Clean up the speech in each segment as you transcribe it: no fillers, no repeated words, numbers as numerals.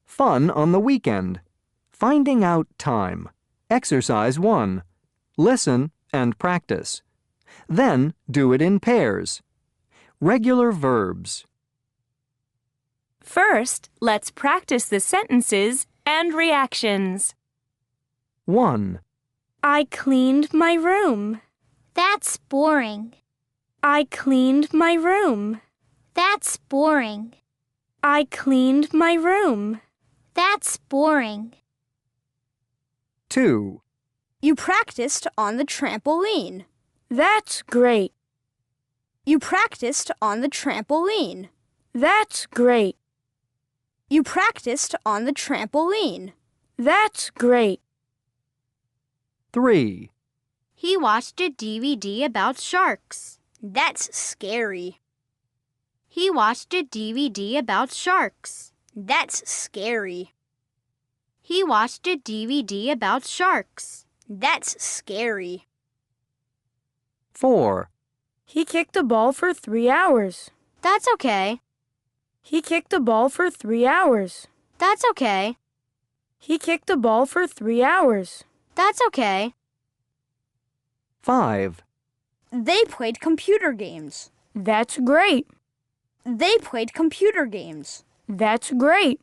Fun on the weekend. Finding out time. Exercise 1. Listen and practice. Then do it in pairs. Regular verbs. First, let's practice the sentences and reactions. 1. I cleaned my room. That's boring. I cleaned my room. That's boring. I cleaned my room. That's boring. 2. You practiced on the trampoline. That's great. You practiced on the trampoline. That's great. You practiced on the trampoline. That's great. 3. He watched a DVD about sharks. That's scary. He watched a DVD about sharks. That's scary. He watched a DVD about sharks. That's scary. 4. He kicked the ball for 3 hours. That's okay. He kicked the ball for 3 hours. That's okay. He kicked the ball for 3 hours. That's okay. 5. They played computer games. That's great. They played computer games. That's great.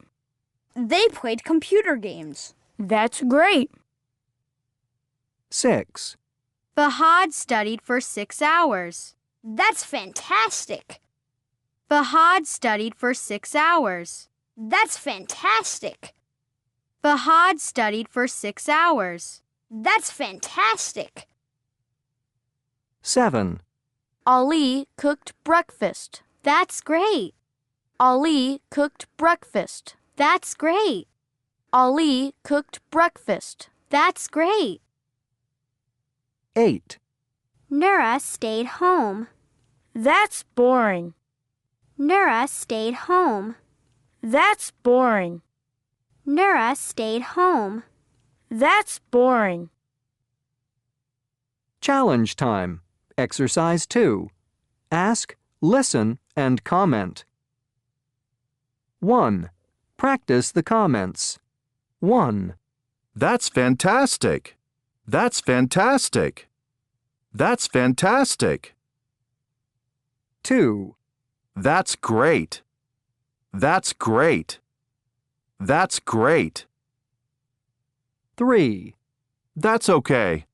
They played computer games. That's great. 6. Fahad studied for 6 hours. That's fantastic. Fahad studied for 6 hours. That's fantastic. Fahad studied for 6 hours. That's fantastic. 7. Ali cooked breakfast. That's great. Ali cooked breakfast. That's great. Ali cooked breakfast. That's great. 8. Nura stayed home. That's boring. Nura stayed home. That's boring. Nura stayed home. That's boring. Challenge time. Exercise 2. Ask, listen, and comment. 1. Practice the comments. 1. That's fantastic. That's fantastic. That's fantastic. 2. That's great. That's great. That's great. 3. That's okay.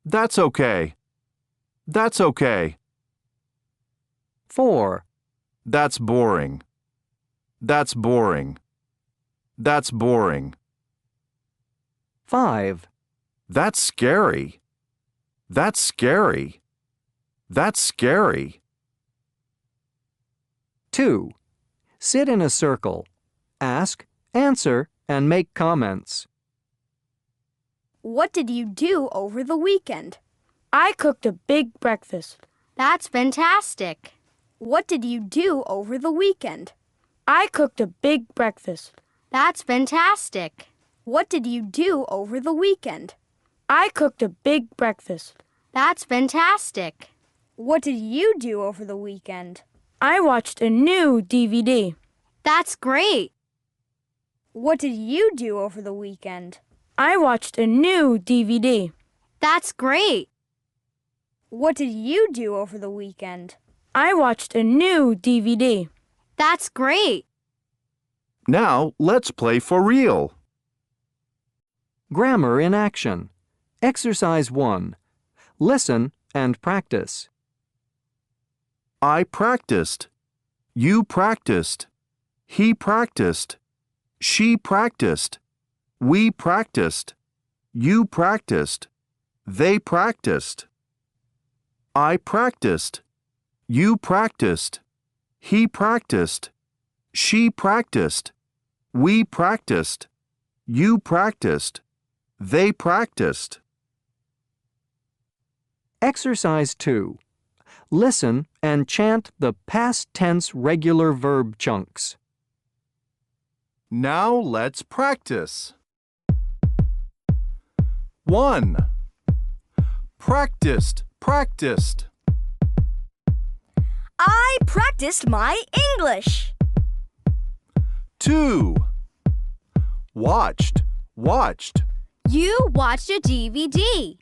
That's okay. That's okay. 4. That's boring. That's boring. That's boring. 5. That's scary. That's scary. That's scary. 2. Sit in a circle. Ask, answer, and make comments. What did you do over the weekend? I cooked a big breakfast. That's fantastic. What did you do over the weekend? I cooked a big breakfast. That's fantastic. What did you do over the weekend? I cooked a big breakfast. That's fantastic. What did you do over the weekend? I watched a new DVD. That's great. What did you do over the weekend? I watched a new DVD. That's great. What did you do over the weekend? I watched a new DVD. That's great. Now let's play for real. Grammar in action. Exercise 1. Listen and practice. I practiced. You practiced. He practiced. She practiced. We practiced. You practiced. They practiced. I practiced. You practiced. He practiced. She practiced. We practiced. You practiced. They practiced. Exercise 2. Listen and chant the past tense regular verb chunks. Now let's practice. 1. Practiced, practiced. I practiced my English. 2. Watched. Watched. You watched a DVD.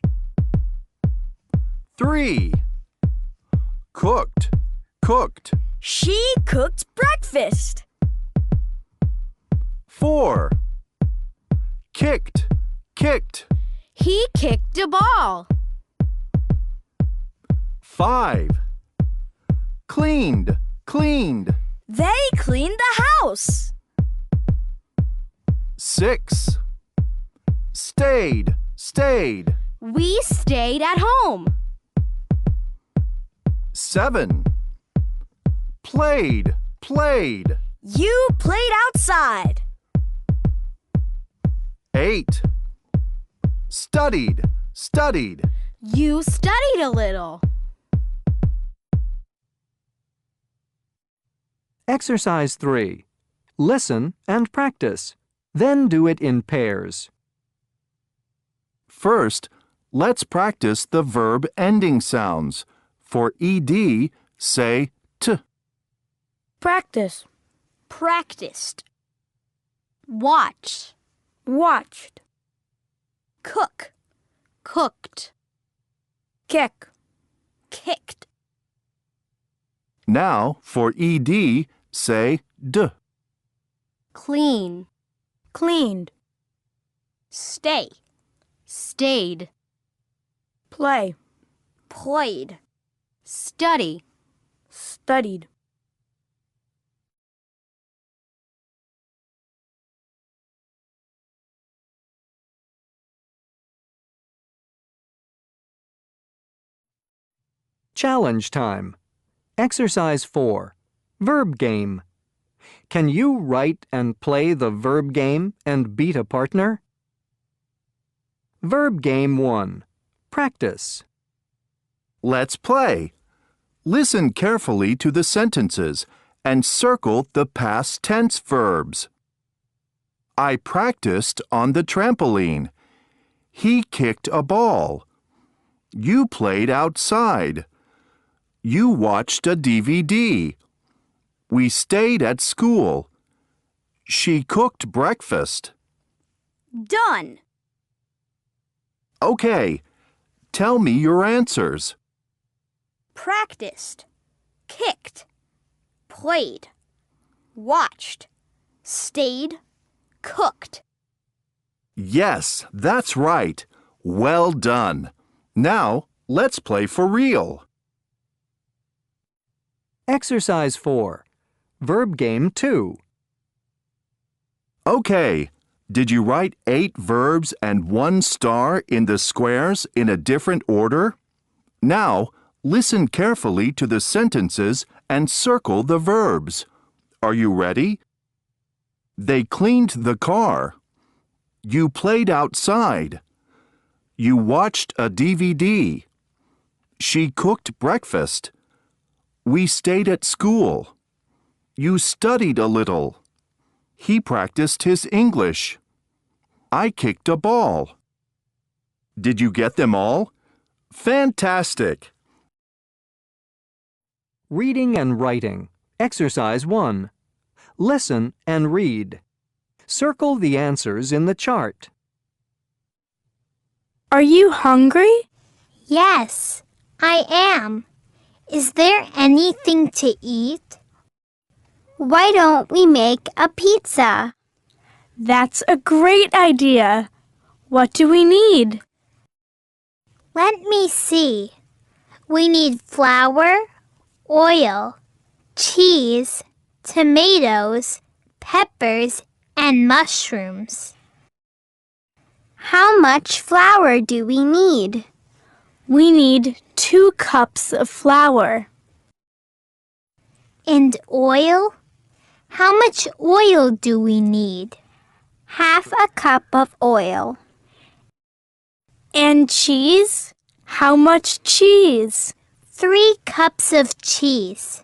3. Cooked. Cooked. She cooked breakfast. 4. Kicked. Kicked. He kicked a ball. 5. Cleaned. Cleaned. They cleaned the house. 6. Stayed. Stayed. We stayed at home. 7. Played. Played. You played outside. 8. Studied. Studied. You studied a little. Exercise 3. Listen and practice. Then do it in pairs. First, let's practice the verb ending sounds. For ed, say t. Practice. Practiced. Watch. Watched. Cook. Cooked. Kick. Kicked. Now, for ed, say d. Clean. Cleaned. Stay. Stayed. Play. Played. Study. Studied. Challenge time. Exercise 4. Verb game. Can you write and play the verb game and beat a partner? Verb game 1. Practice. Let's play. Listen carefully to the sentences and circle the past tense verbs. I practiced on the trampoline. He kicked a ball. You played outside. You watched a DVD. We stayed at school. She cooked breakfast. Done. Okay, tell me your answers. Practiced. Kicked. Played. Watched. Stayed. Cooked. Yes, that's right. Well done. Now, let's play for real. Exercise 4. Verb game 2. Okay, did you write 8 verbs and 1 star in the squares in a different order? Now, listen carefully to the sentences and circle the verbs. Are you ready? They cleaned the car. You played outside. You watched a DVD. She cooked breakfast. We stayed at school. You studied a little. He practiced his English. I kicked a ball. Did you get them all? Fantastic! Reading and writing. Exercise 1. Listen and read. Circle the answers in the chart. Are you hungry? Yes, I am. Is there anything to eat? Why don't we make a pizza? That's a great idea. What do we need? Let me see. We need flour, oil, cheese, tomatoes, peppers, and mushrooms. How much flour do we need? We need 2 cups of flour. And oil? How much oil do we need? Half a cup of oil. And cheese? How much cheese? 3 cups of cheese.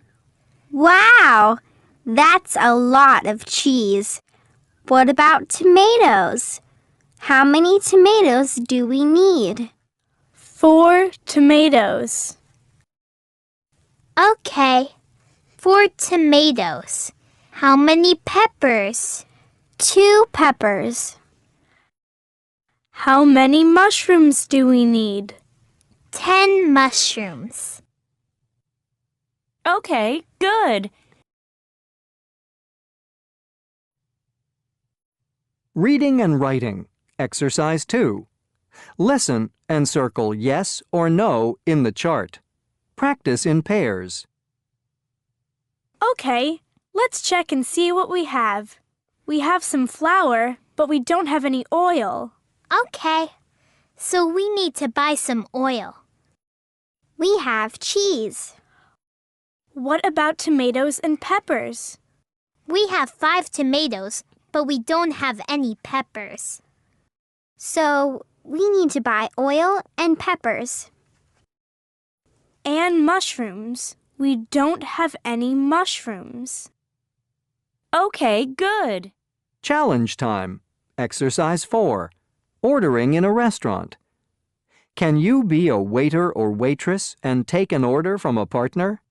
Wow, that's a lot of cheese. What about tomatoes? How many tomatoes do we need? 4 tomatoes. Okay, 4 tomatoes. How many peppers? 2 peppers. How many mushrooms do we need? 10 mushrooms. Okay, good. Reading and writing. Exercise 2. Listen and circle yes or no in the chart. Practice in pairs. Okay, let's check and see what we have. We have some flour, but we don't have any oil. Okay, so we need to buy some oil. We have cheese. What about tomatoes and peppers? We have 5 tomatoes, but we don't have any peppers. So we need to buy oil and peppers. And mushrooms. We don't have any mushrooms. Okay, good. Challenge time. Exercise 4. Ordering in a restaurant. Can you be a waiter or waitress and take an order from a partner?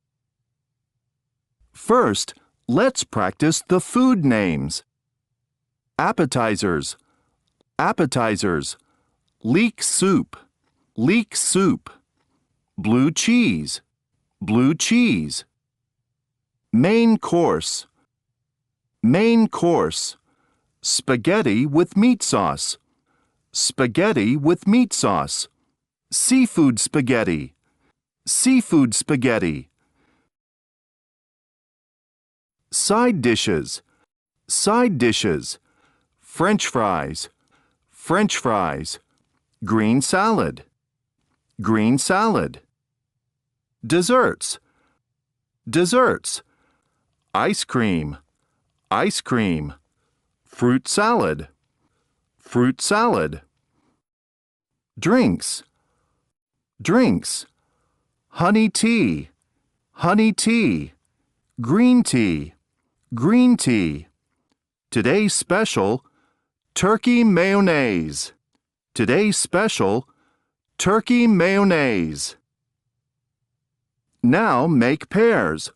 First, let's practice the food names. Appetizers, appetizers. Leek soup, leek soup. Blue cheese, blue cheese. Main course, main course. Spaghetti with meat sauce, spaghetti with meat sauce. Seafood spaghetti, seafood spaghetti. Side dishes, side dishes. French fries, French fries. Green salad, green salad. Desserts, desserts. Ice cream, ice cream. Fruit salad, fruit salad. Drinks, drinks. Honey tea, honey tea. Green tea, green tea. Today's special, turkey mayonnaise. Today's special, turkey mayonnaise. Now make pairs.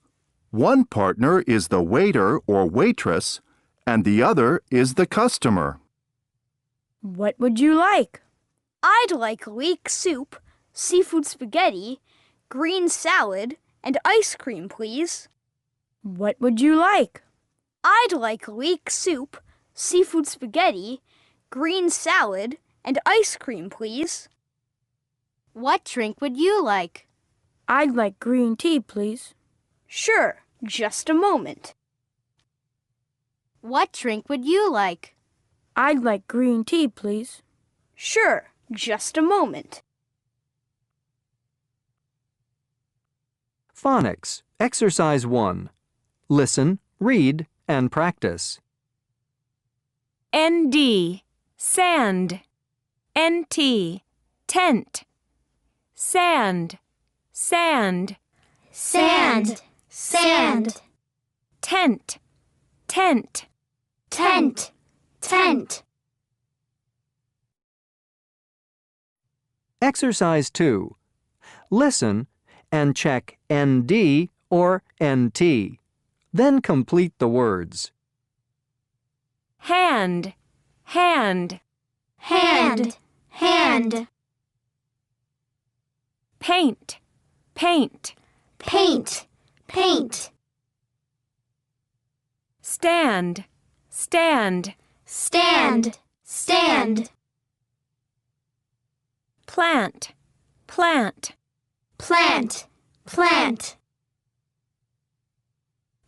One partner is the waiter or waitress, and the other is the customer. What would you like? I'd like leek soup, seafood spaghetti, green salad, and ice cream, please. What would you like? I'd like leek soup, seafood spaghetti, green salad, and ice cream, please. What drink would you like? I'd like green tea, please. Sure, just a moment. What drink would you like? I'd like green tea, please. Sure, just a moment. Phonics. Exercise 1. Listen, read, and practice. ND, sand. NT, tent. Sand, sand. Sand, sand. Tent, tent. Tent, tent. Exercise 2. Listen and check ND or NT. Then complete the words. Hand, hand. Hand, hand. Paint, paint. Paint, paint. Stand, stand. Stand, stand. Plant, plant. Plant, plant.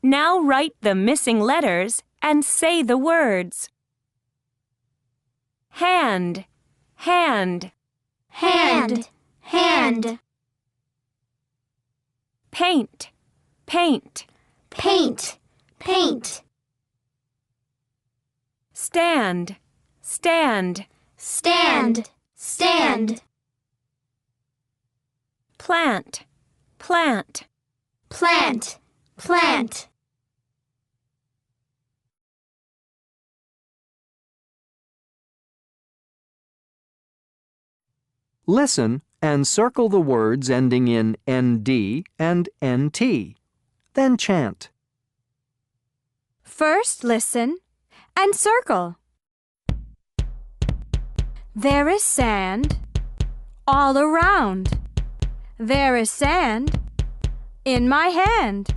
Now write the missing letters and say the words. Hand, hand. Hand, hand. Paint, paint. Paint, paint. Stand, stand. Stand, stand. Plant, plant. Plant, plant. Listen and circle the words ending in ND and NT. Then chant. First listen and circle. There is sand all around. There is sand in my hand.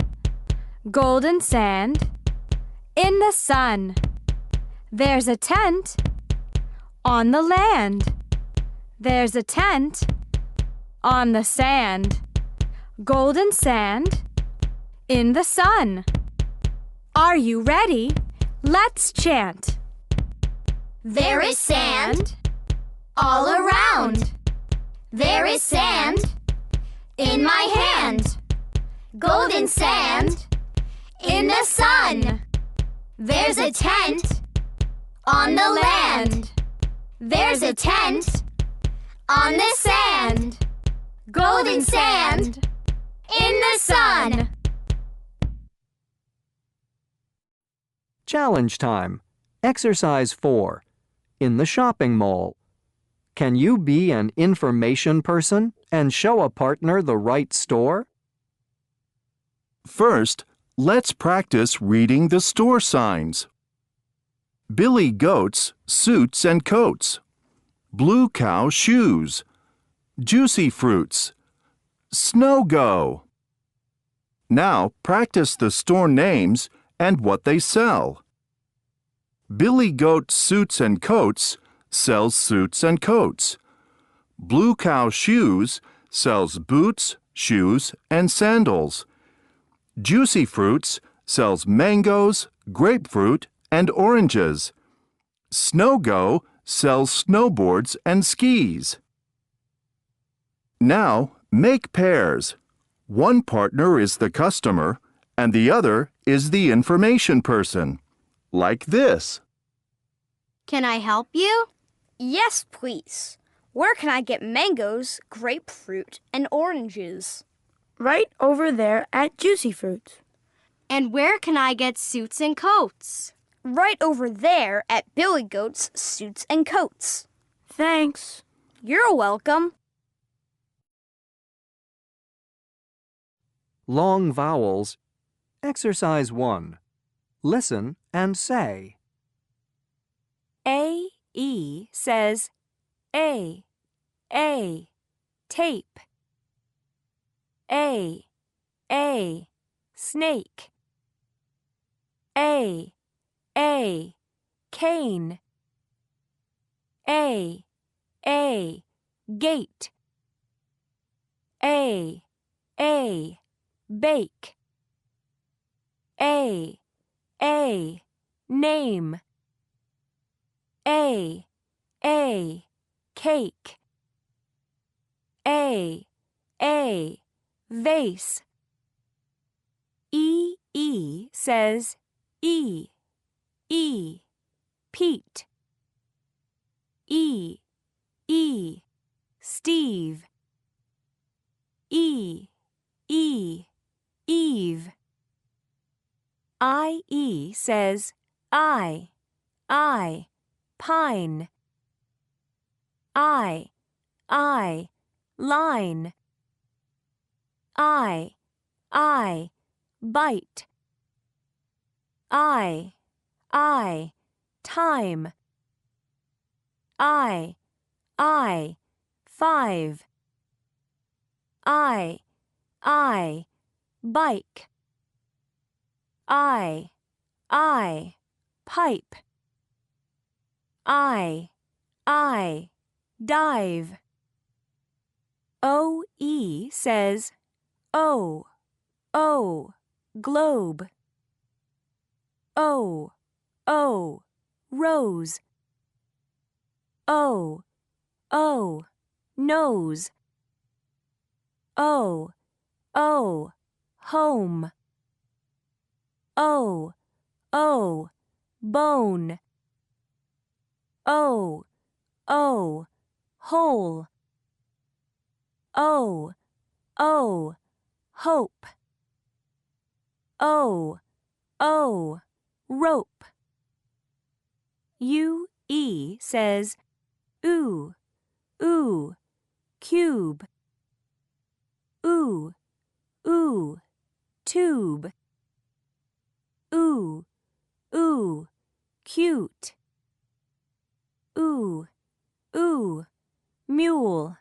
Golden sand in the sun. There's a tent on the land. There's a tent on the sand. Golden sand in the sun. Are you ready? Let's chant. There is sand all around. There is sand in my hand. Golden sand in the sun. There's a tent on the land. There's a tent on the sand. Golden sand in the sun. Challenge time. Exercise 4. In the shopping mall. Can you be an information person and show a partner the right store? First, let's practice reading the store signs. Billy Goat's suits and coats. Blue Cow shoes. Juicy fruits. Snow Go. Now practice the store names and what they sell. Billy Goat Suits and Coats sells suits and coats. Blue Cow Shoes sells boots, shoes, and sandals. Juicy Fruits sells mangoes, grapefruit, and oranges. Snow Go sells snowboards and skis. Now make pairs. One partner is the customer and the other is the information person. Like this. Can I help you? Yes, please. Where can I get mangoes, grapefruit, and oranges? Right over there at Juicy Fruits. And where can I get suits and coats? Right over there at Billy Goat's Suits and Coats. Thanks. You're welcome. Long vowels. Exercise 1. Listen and say. A-E says A, tape. A, snake. A, cane. A, gate. A, bake. A, name. A, cake. A, vase. E says E, Pete. E, Steve. E, Eve. I says I, pine. I, line. I, bite. I, time. I, 5. I, bike. I, pipe. I, dive. O-E says O, globe. O, rose. O, nose. O, home. O, bone. O, hole. O, hope. O, rope. U-E says oo, cube. Oo, tube. Oo, cute. Ooh, mule.